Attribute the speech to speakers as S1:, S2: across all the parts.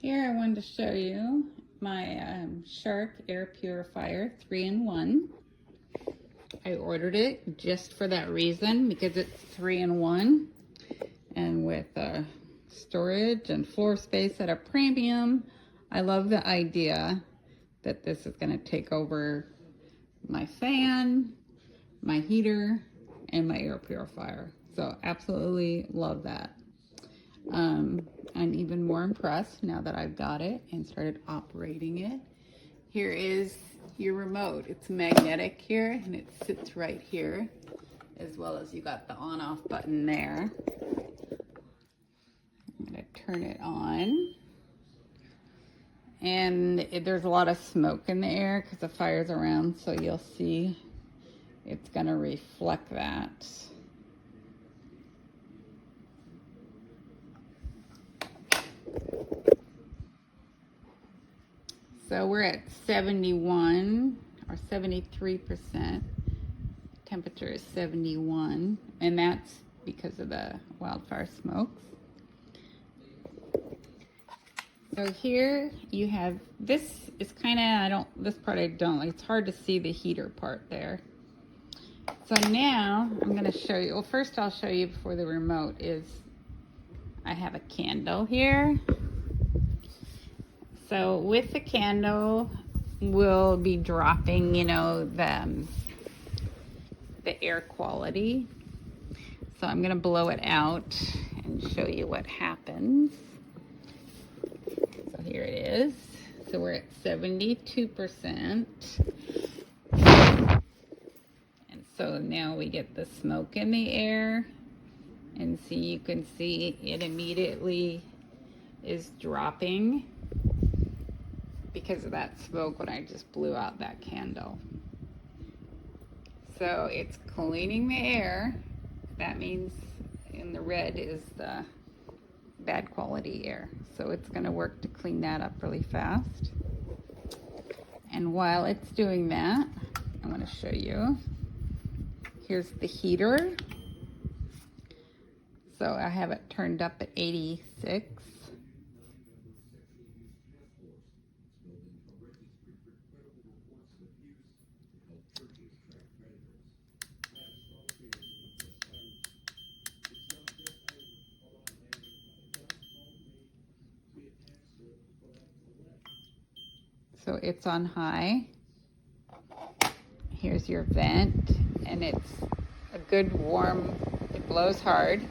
S1: Here I wanted to show you my Shark Air Purifier 3-in-1. I ordered it just for that reason, because it's 3-in-1 and with storage and floor space at a premium. I love the idea that this is going to take over my fan, my heater, and my air purifier. So absolutely love that. I'm even more impressed now that I've got it and started operating it. Here is your remote. It's magnetic here and it sits right here, as well as you got the on-off button there. I'm going to turn it on. And there's a lot of smoke in the air because the fire's around, so you'll see it's going to reflect that. So we're at 71 or 73%. Temperature is 71, and that's because of the wildfire smokes. So here you have, this is kind of, this part I don't like. It's hard to see the heater part there. So now I'm going to show you, well, first I'll show you before the remote is I have a candle here. So with the candle, we'll be dropping, you know, the air quality. So I'm going to blow it out and show you what happens. So here it is. So we're at 72%. And so now we get the smoke in the air. And see, you can see it immediately is dropping because of that smoke when I just blew out that candle. So it's cleaning the air. That means in the red is the bad quality air. So it's going to work to clean that up really fast. And while it's doing that, I want to show you. Here's the heater. So I have it turned up at 86. So it's on high. Here's your vent, and it's a good warm, it blows hard,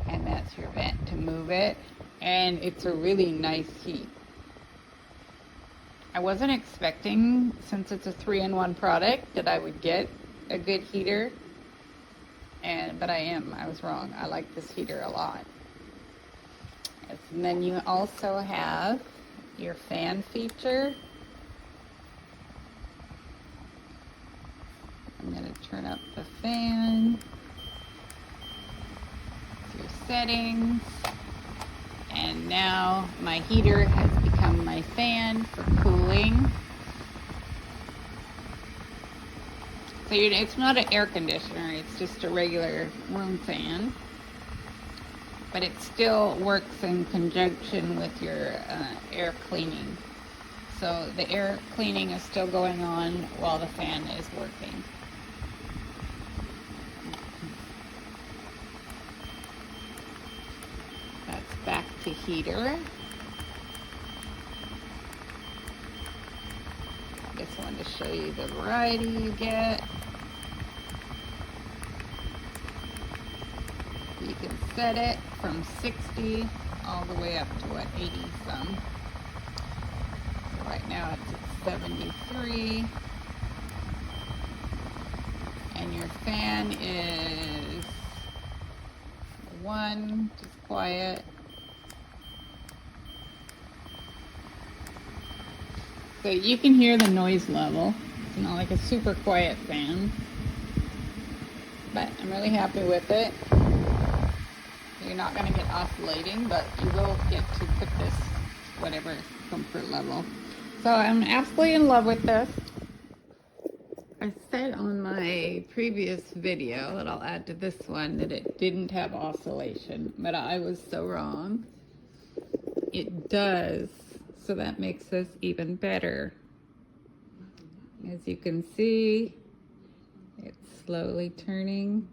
S1: and that's your vent to move it, and it's a really nice heat. I wasn't expecting, since it's a 3-in-1 product, that I would get a good heater, but I was wrong. I like this heater a lot. And then you also have your fan feature. I'm going to turn up the fan. Your settings. And now my heater has become my fan for cooling. So it's not an air conditioner, it's just a regular room fan. But it still works in conjunction with your air cleaning. So the air cleaning is still going on while the fan is working. That's back to heater. I just wanted to show you the variety you get. You can set it from 60 all the way up to what, 80 some. So right now it's at 73. And your fan is 1, just quiet. So you can hear the noise level. It's not like a super quiet fan, but I'm really happy with it. You're not going to get oscillating, but you will get to put this whatever comfort level. So I'm absolutely in love with this. I said on my previous video that I'll add to this one that it didn't have oscillation, but I was so wrong. it does. So that makes this even better. As you can see, it's slowly turning.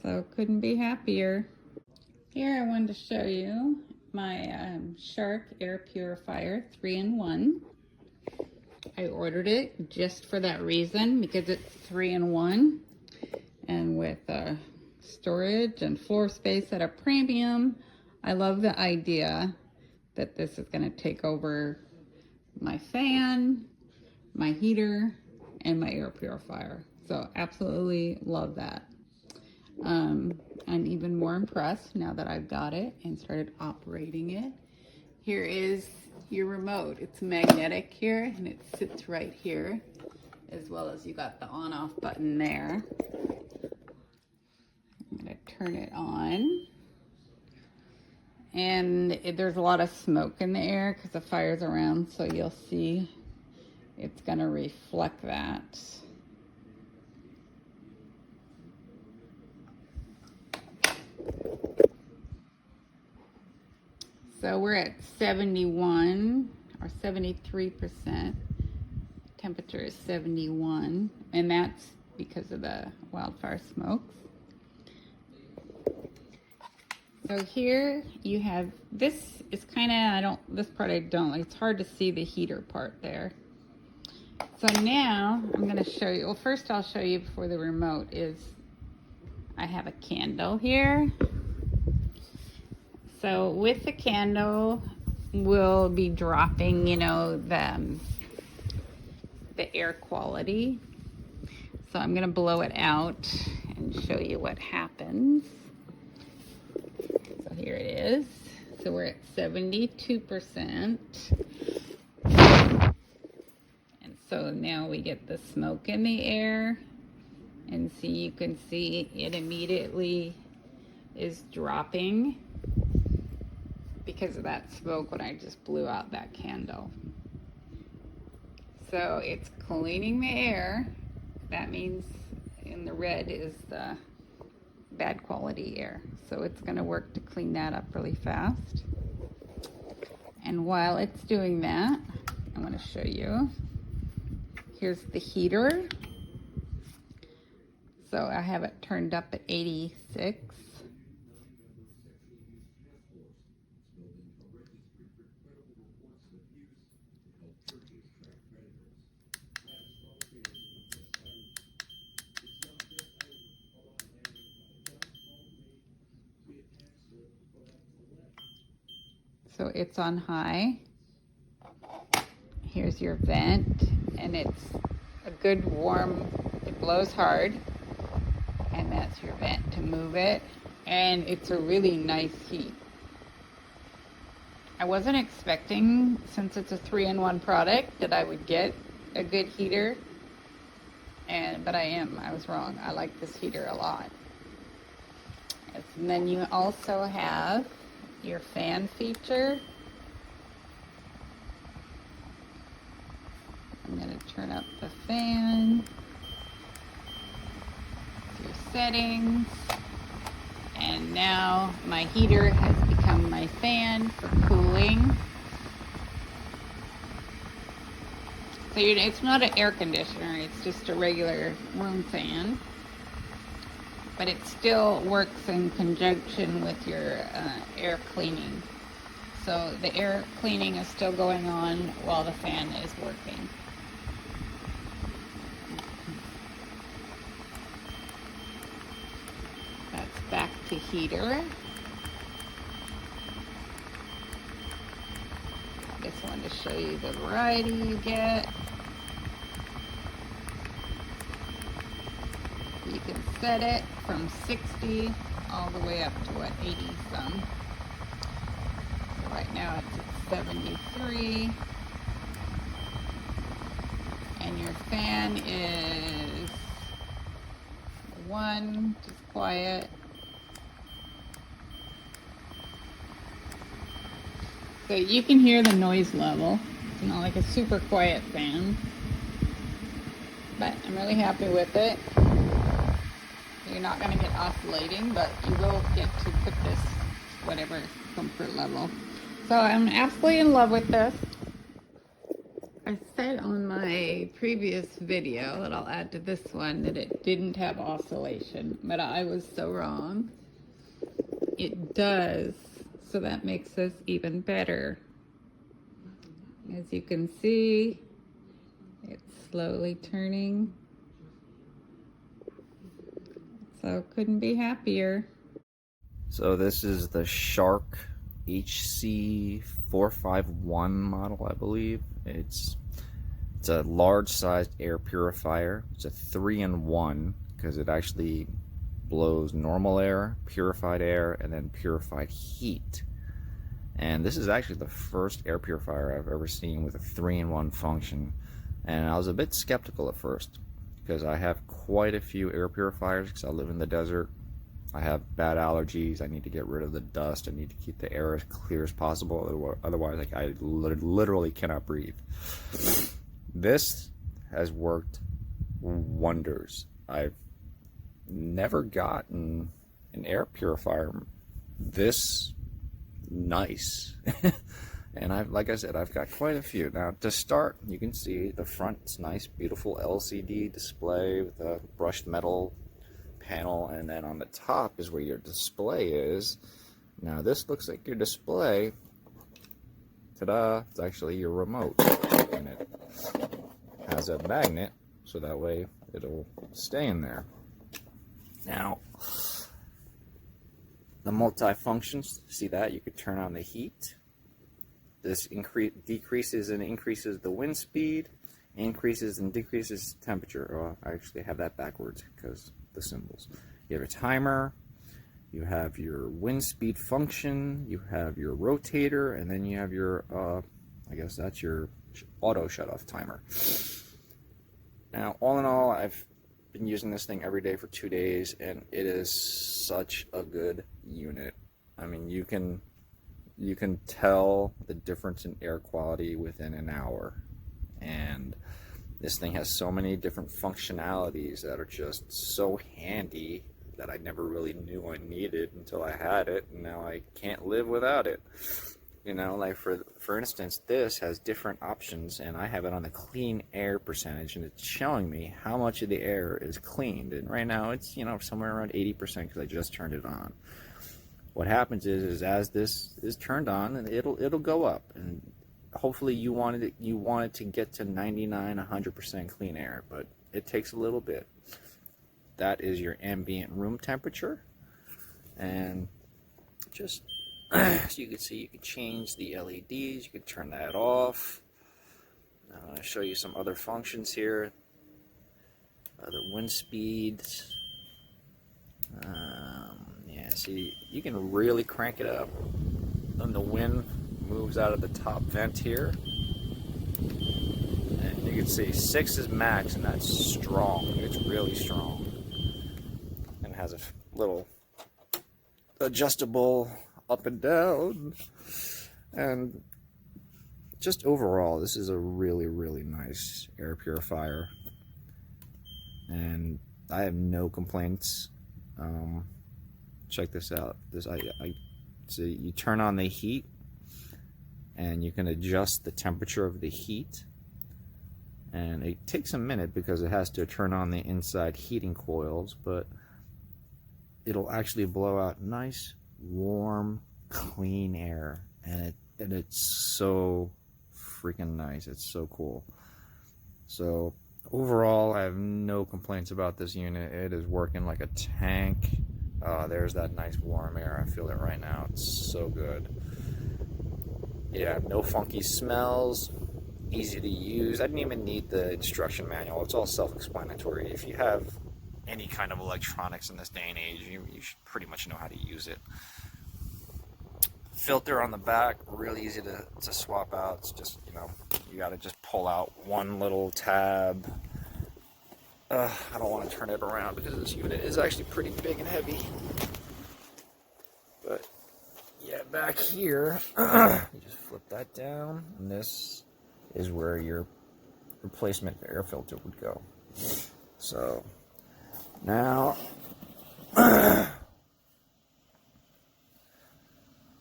S1: So couldn't be happier. Here I wanted to show you my Shark air purifier 3-in-1. I ordered it just for that reason, because it's 3-in-1, and with storage and floor space at a premium. I love the idea that this is going to take over my fan, my heater, and my air purifier. So absolutely love that. I'm even more impressed now that I've got it and started operating it. Here is your remote. It's magnetic here, and it sits right here, as well as you got the on-off button there. I'm going to turn it on. And there's a lot of smoke in the air because the fire's around, so you'll see it's going to reflect that. So we're at 71 or 73%. Temperature is 71, and that's because of the wildfire smokes. So here you have, this is kind of, this part I don't like. It's hard to see the heater part there. So now I'm going to show you, well, first I'll show you before the remote is, I have a candle here. So with the candle, we'll be dropping, you know, the air quality. So I'm going to blow it out and show you what happens. So here it is. So we're at 72%. And so now we get the smoke in the air. And see, you can see it immediately is dropping because of that smoke when I just blew out that candle. So it's cleaning the air. That means in the red is the bad quality air. So it's going to work to clean that up really fast. And while it's doing that, I want to show you. Here's the heater. So I have it turned up at 86. So it's on high. Here's your vent, and it's a good warm, it blows hard, and that's your vent to move it, and it's a really nice heat. I wasn't expecting, since it's a 3-in-1 product, that I would get a good heater, but I was wrong. I like this heater a lot. And then you also have your fan feature. I'm going to turn up the fan, your settings, and now my heater has become my fan for cooling. So it's not an air conditioner, it's just a regular room fan, but it still works in conjunction with your air cleaning. So the air cleaning is still going on while the fan is working. That's back to heater. I just wanted to show you the variety you get. You can set it from 60 all the way up to 80 some. So right now it's at 73. And your fan is 1, just quiet. So you can hear the noise level. It's not like a super quiet fan, but I'm really happy with it. You're not going to get oscillating, but you will get to put this whatever comfort level. So I'm absolutely in love with this. I said on my previous video that I'll add to this one that it didn't have oscillation, but I was so wrong. It does, so that makes this even better. As you can see, it's slowly turning. So couldn't be happier.
S2: So this is the Shark HC451 model, I believe. It's a large-sized air purifier. It's a 3-in-1 because it actually blows normal air, purified air, and then purified heat. And this is actually the first air purifier I've ever seen with a 3-in-1 function. And I was a bit skeptical at first because I have quite a few air purifiers because I live in the desert. I have bad allergies. I need to get rid of the dust. I need to keep the air as clear as possible. Otherwise, like, I literally cannot breathe. This has worked wonders. I've never gotten an air purifier this nice. And like I said, I've got quite a few. Now, to start, you can see the front's nice, beautiful LCD display with a brushed metal panel, and then on the top is where your display is. Now, this looks like your display. Ta-da! It's actually your remote, and it has a magnet, so that way it'll stay in there. Now, the multi-functions, see that? You could turn on the heat. This decreases and increases the wind speed, increases and decreases temperature. Oh, I actually have that backwards because the symbols. You have a timer, you have your wind speed function, you have your rotator, and then you have your, I guess that's your auto shut-off timer. Now, all in all, I've been using this thing every day for 2 days, and it is such a good unit. I mean, you can tell the difference in air quality within an hour. And this thing has so many different functionalities that are just so handy that I never really knew I needed until I had it, and now I can't live without it. You know, like for instance, this has different options, and I have it on the clean air percentage, and it's showing me how much of the air is cleaned. And right now it's, you know, somewhere around 80% because I just turned it on. What happens is as this is turned on, it'll go up, and hopefully you want it to get to 99-100% clean air, but it takes a little bit. That is your ambient room temperature, and just so you can see, you can change the LEDs, you can turn that off. I'm going to show you some other functions here. Other wind speeds. Yeah, see, you can really crank it up. Then the wind moves out of the top vent here. And you can see 6 is max, and that's strong. It's really strong. And it has a little adjustable up and down. And just overall, this is a really, really nice air purifier. And I have no complaints. Check this out. So you turn on the heat, and you can adjust the temperature of the heat. And it takes a minute because it has to turn on the inside heating coils, but it'll actually blow out nice, warm, clean air, and it's so freaking nice. It's so cool. So overall, I have no complaints about this unit. It is working like a tank. There's that nice warm air. I feel it right now. It's so good. Yeah, no funky smells. Easy to use. I didn't even need the instruction manual. It's all self-explanatory. If you have any kind of electronics in this day and age, you should pretty much know how to use it. Filter on the back, really easy to swap out. It's just, you know, you got to just pull out one little tab. I don't want to turn it around because this unit is actually pretty big and heavy. But yeah, back here, you just flip that down, and this is where your replacement air filter would go. So now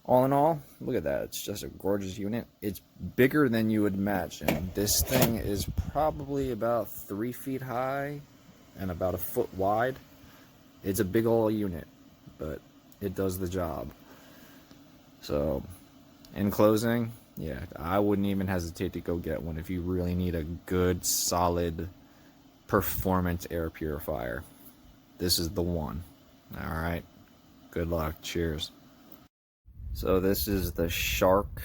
S2: All in all, look at that. It's just a gorgeous unit. It's bigger than you would imagine. This thing is probably about 3 feet high and about a foot wide. It's a big old unit, but it does the job. So, in closing, yeah, I wouldn't even hesitate to go get one if you really need a good, solid performance air purifier. This is the one. All right. Good luck. Cheers. So this is the Shark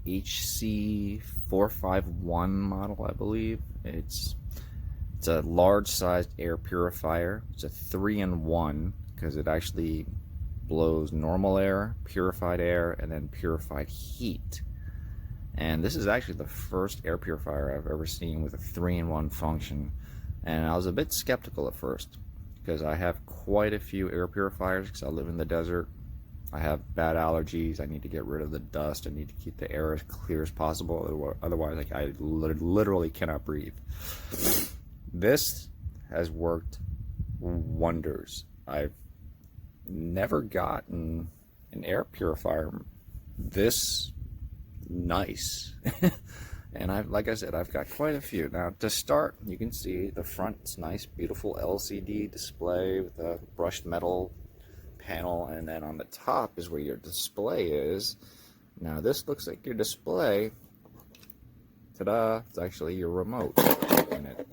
S2: HC451 model, I believe. It's a large-sized air purifier. It's a 3-in-1 because it actually blows normal air, purified air, and then purified heat. And this is actually the first air purifier I've ever seen with a 3-in-1 function. And I was a bit skeptical at first because I have quite a few air purifiers because I live in the desert. I have bad allergies. I need to get rid of the dust. I need to keep the air as clear as possible. Otherwise, like, I literally cannot breathe. This has worked wonders. I've never gotten an air purifier this nice. And like I said, I've got quite a few. Now, to start, you can see the front's nice, beautiful LCD display with a brushed metal panel, and then on the top is where your display is. Now this looks like your display. Ta-da! It's actually your remote, and it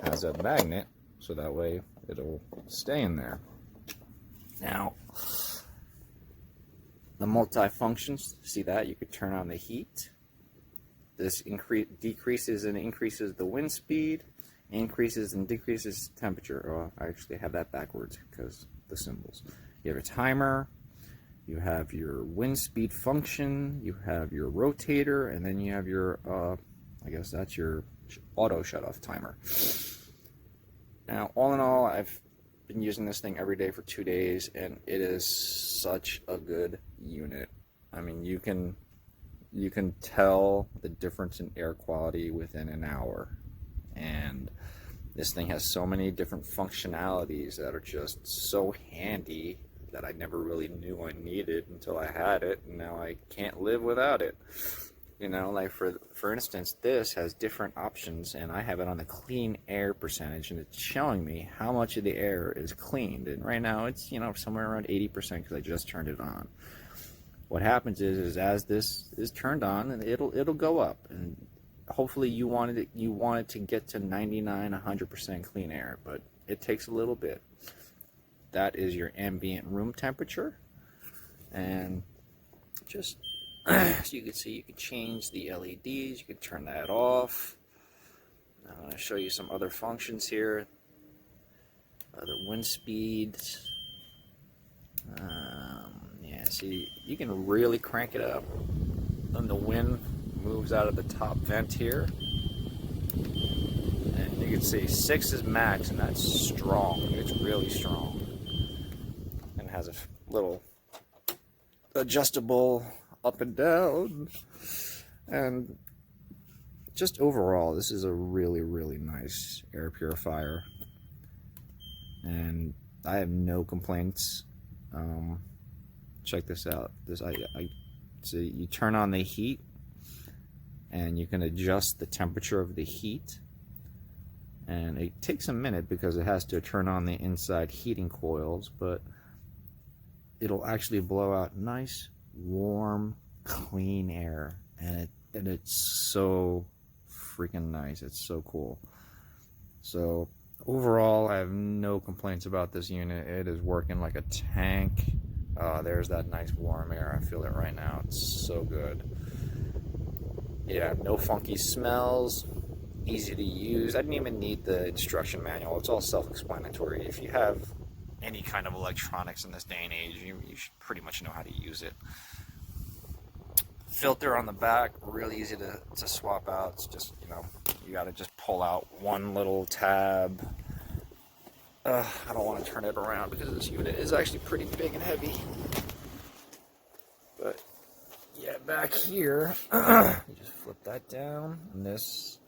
S2: has a magnet, so that way it'll stay in there. Now, the multi-functions, see that? You could turn on the heat. This decreases and increases the wind speed, increases and decreases temperature. Oh, I actually have that backwards because the symbols. You have a timer, you have your wind speed function, you have your rotator, and then you have your, I guess that's your auto shut-off timer. Now, all in all, I've been using this thing every day for 2 days, and it is such a good unit. I mean, you can tell the difference in air quality within an hour. And this thing has so many different functionalities that are just so handy that I never really knew I needed until I had it, and now I can't live without it. You know, like for instance, this has different options, and I have it on the clean air percentage, and it's showing me how much of the air is cleaned. And right now it's, you know, somewhere around 80% because I just turned it on. What happens is as this is turned on, and it'll go up, and hopefully you want it to get to 99-100% clean air, but it takes a little bit. That is your ambient room temperature, and just so you can see, you can change the LEDs, you can turn that off. I'm going to show you some other functions here. Other wind speeds. Yeah, see, you can really crank it up. Then the wind moves out of the top vent here. And you can see 6 is max, and that's strong. It's really strong. And has a little adjustable up and down. And just overall, this is a really, really nice air purifier. And I have no complaints. Check this out. So you turn on the heat, and you can adjust the temperature of the heat. And it takes a minute because it has to turn on the inside heating coils, but it'll actually blow out nice, warm, clean air, and it's so freaking nice. It's so cool. So overall, I have no complaints about this unit. It is working like a tank. There's that nice warm air. I feel it right now. It's so good. Yeah, no funky smells. Easy to use. I didn't even need the instruction manual. It's all self-explanatory. If you have any kind of electronics in this day and age, you should pretty much know how to use it. Filter on the back, really easy to swap out. It's just, you know, you got to just pull out one little tab. I don't want to turn it around because this unit is actually pretty big and heavy. But yeah, back here, you just flip that down, and this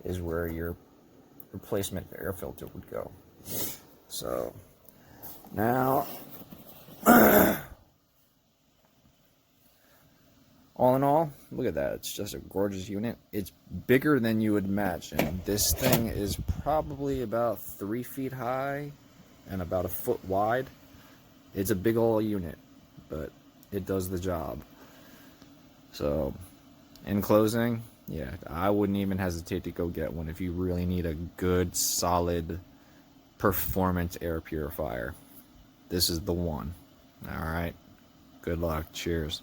S2: is where your replacement air filter would go. So now All in all, look at that. It's just a gorgeous unit. It's bigger than you would imagine. This thing is probably about 3 feet high and about a foot wide. It's a big old unit, but it does the job. So, in closing, yeah, I wouldn't even hesitate to go get one if you really need a good, solid performance air purifier. This is the one. All right. Good luck. Cheers.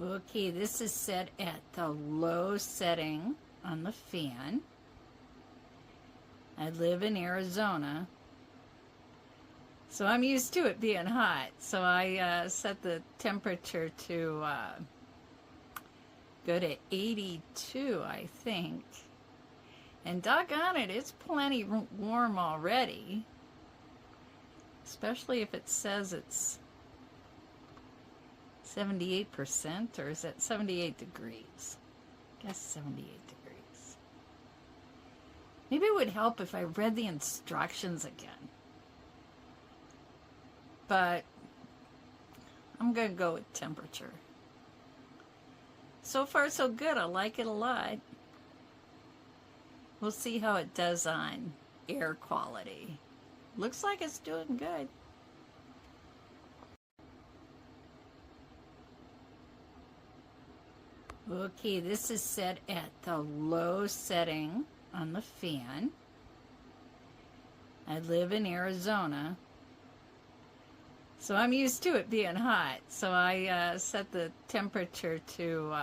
S1: Okay, this is set at the low setting on the fan. I live in Arizona, so I'm used to it being hot. So I set the temperature to go to 82, I think. And doggone it, it's plenty warm already. Especially if it says it's 78%, or is that 78 degrees? I guess 78 degrees. Maybe it would help if I read the instructions again. But I'm going to go with temperature. So far, so good. I like it a lot. We'll see how it does on air quality. Looks like it's doing good. Okay, this is set at the low setting on the fan. I live in Arizona, so I'm used to it being hot. So I set the temperature to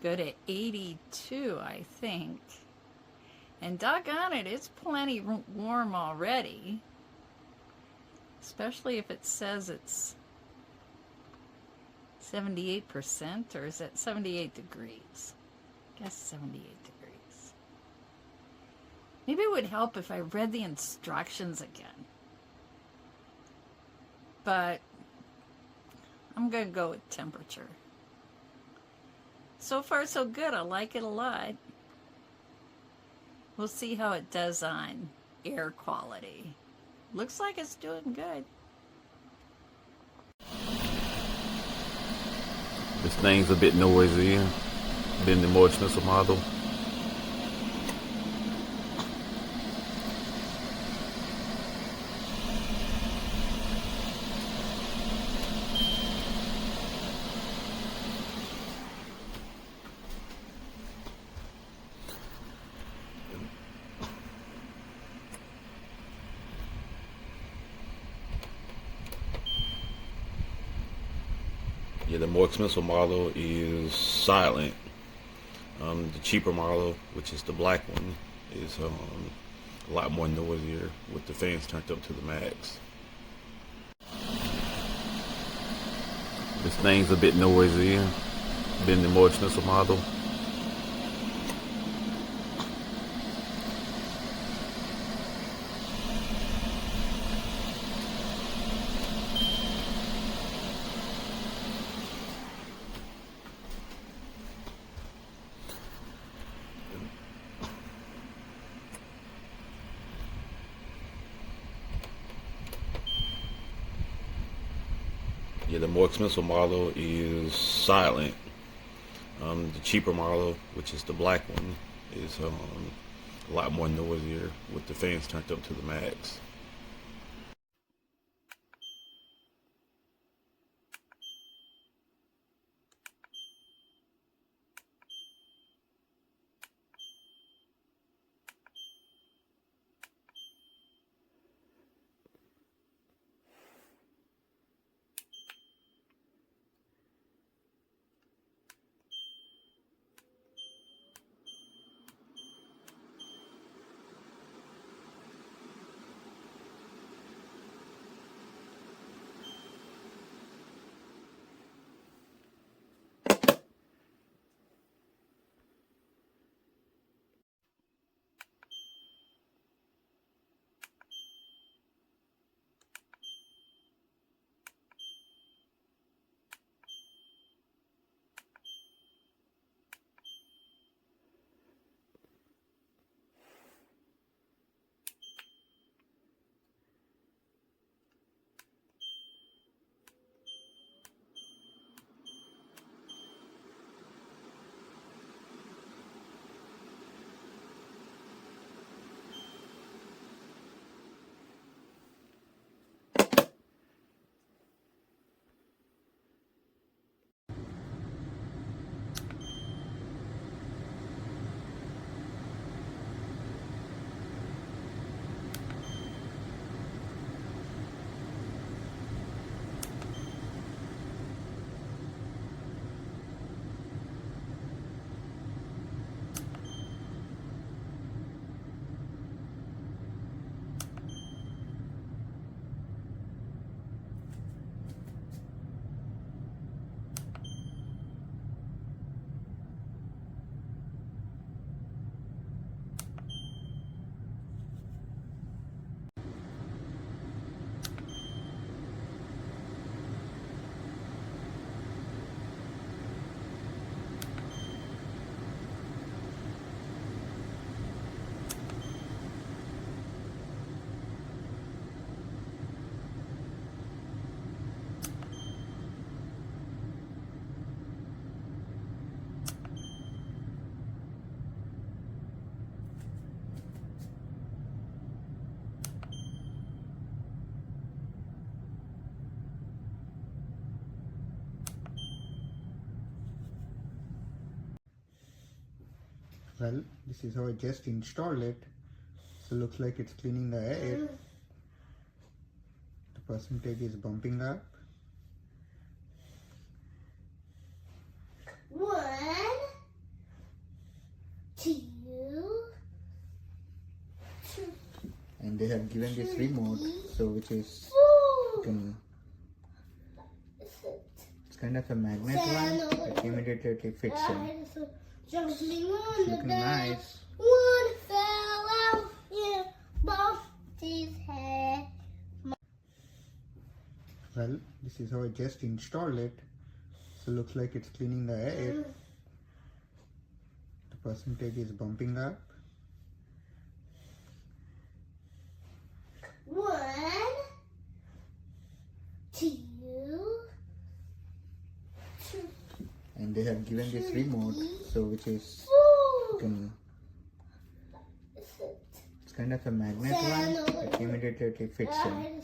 S1: go to 82, I think. And doggone it, it's plenty warm already. Especially if it says it's 78%, or is that 78 degrees? I guess 78 degrees. Maybe it would help if I read the instructions again. But I'm going to go with temperature. So far, so good. I like it a lot. We'll see how it does on air quality. Looks like it's doing good.
S3: This thing's a bit noisy than the more expensive model. Yeah, the more expensive model is silent. The cheaper model, which is the black one, is a lot more noisier with the fans turned up to the max. This thing's a bit noisy than the more expensive model. Yeah, the more expensive model is silent. The cheaper model, which is the black one, is a lot more noisier with the fans turned up to the max.
S4: Well, this is how I just installed it. So looks like it's cleaning the air. The percentage is bumping up.
S5: 1, 2, 3,
S4: And they have given this remote, so which is
S5: 4.
S4: it's kind of a magnet one that immediately fits in.
S5: Jumping on
S4: It's
S5: the
S4: looking
S5: bed.
S4: nice.
S5: One fell out, yeah, bumped his head.
S4: Well, this is how I just installed it. So looks like it's cleaning the air. The percentage is bumping up.
S5: 1, 2, 3,
S4: And they have given this remote, so which is
S5: 4.
S4: it's kind of a magnet one that immediately fits in.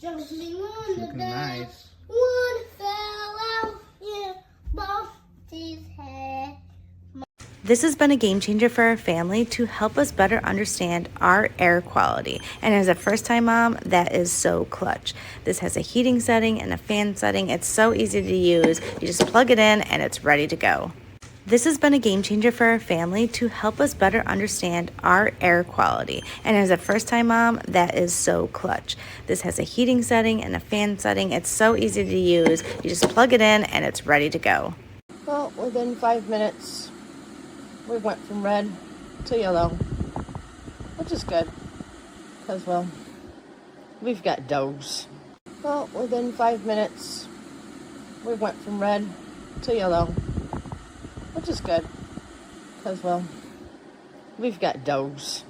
S5: Jumping on
S4: It's
S5: the
S4: looking
S5: bed.
S4: nice.
S5: One fell out, yeah, bumped his head.
S6: This has been a game changer for our family to help us better understand our air quality. And as a first-time mom, that is so clutch. This has a heating setting and a fan setting. It's so easy to use. You just plug it in and it's ready to go. This has been a game changer for our family to help us better understand our air quality. And as a first-time mom, that is so clutch. This has a heating setting and a fan setting. It's so easy to use. You just plug it in and it's ready to go.
S7: Well, within 5 minutes, we went from red to yellow, which is good, because, well, we've got dogs. Well, within 5 minutes, we went from red to yellow, which is good, because, well, we've got dogs.